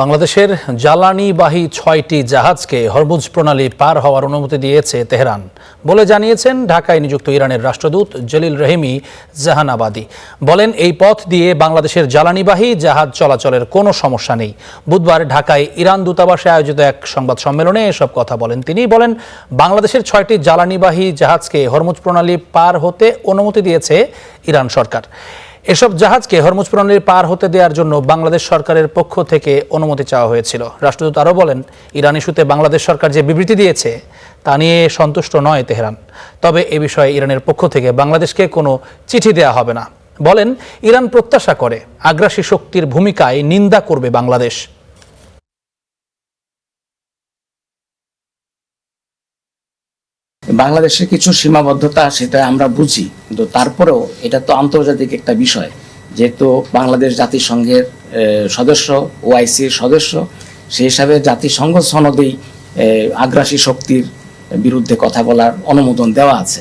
বাংলাদেশের জ্বালানিবাহী ৬টি জাহাজকে হরমুজ প্রণালী পার হওয়ার অনুমতি দিয়েছে তেহরান বলে জানিয়েছেন ঢাকায় নিযুক্ত ইরানের রাষ্ট্রদূত জলিল রহিমি জাহানাবাদী। বলেন, এই পথ দিয়ে বাংলাদেশের জ্বালানিবাহী জাহাজ চলাচলের কোনো সমস্যা নেই। বুধবার ঢাকায় ইরান দূতাবাসে আয়োজিত এক সংবাদ সম্মেলনে এসব কথা বলেন তিনি। বলেন, বাংলাদেশের ৬টি জ্বালানিবাহী জাহাজকে হরমুজ প্রণালী পার হতে অনুমতি দিয়েছে ইরান সরকার। এসব জাহাজকে হরমুজ প্রণালী পার হতে দেওয়ার জন্য বাংলাদেশ সরকারের পক্ষ থেকে অনুমতি চাওয়া হয়েছিল। রাষ্ট্রদূত আরও বলেন, ইরান ইস্যুতে বাংলাদেশ সরকার যে বিবৃতি দিয়েছে তা নিয়ে সন্তুষ্ট নয় তেহরান। তবে এ বিষয়ে ইরানের পক্ষ থেকে বাংলাদেশকে কোনো চিঠি দেওয়া হবে না। বলেন, ইরান প্রত্যাশা করে আগ্রাসী শক্তির ভূমিকায় নিন্দা করবে বাংলাদেশ। বাংলাদেশের কিছু সীমাবদ্ধতা সেটা আমরা বুঝি, কিন্তু তারপরেও এটা তো আন্তর্জাতিক একটা বিষয়। যেহেতু বাংলাদেশ জাতিসংঘের সদস্য, ওআইসির সদস্য, সেই হিসাবে জাতিসংঘ সনদেই আগ্রাসী শক্তির বিরুদ্ধে কথা বলার অনুমোদন দেওয়া আছে।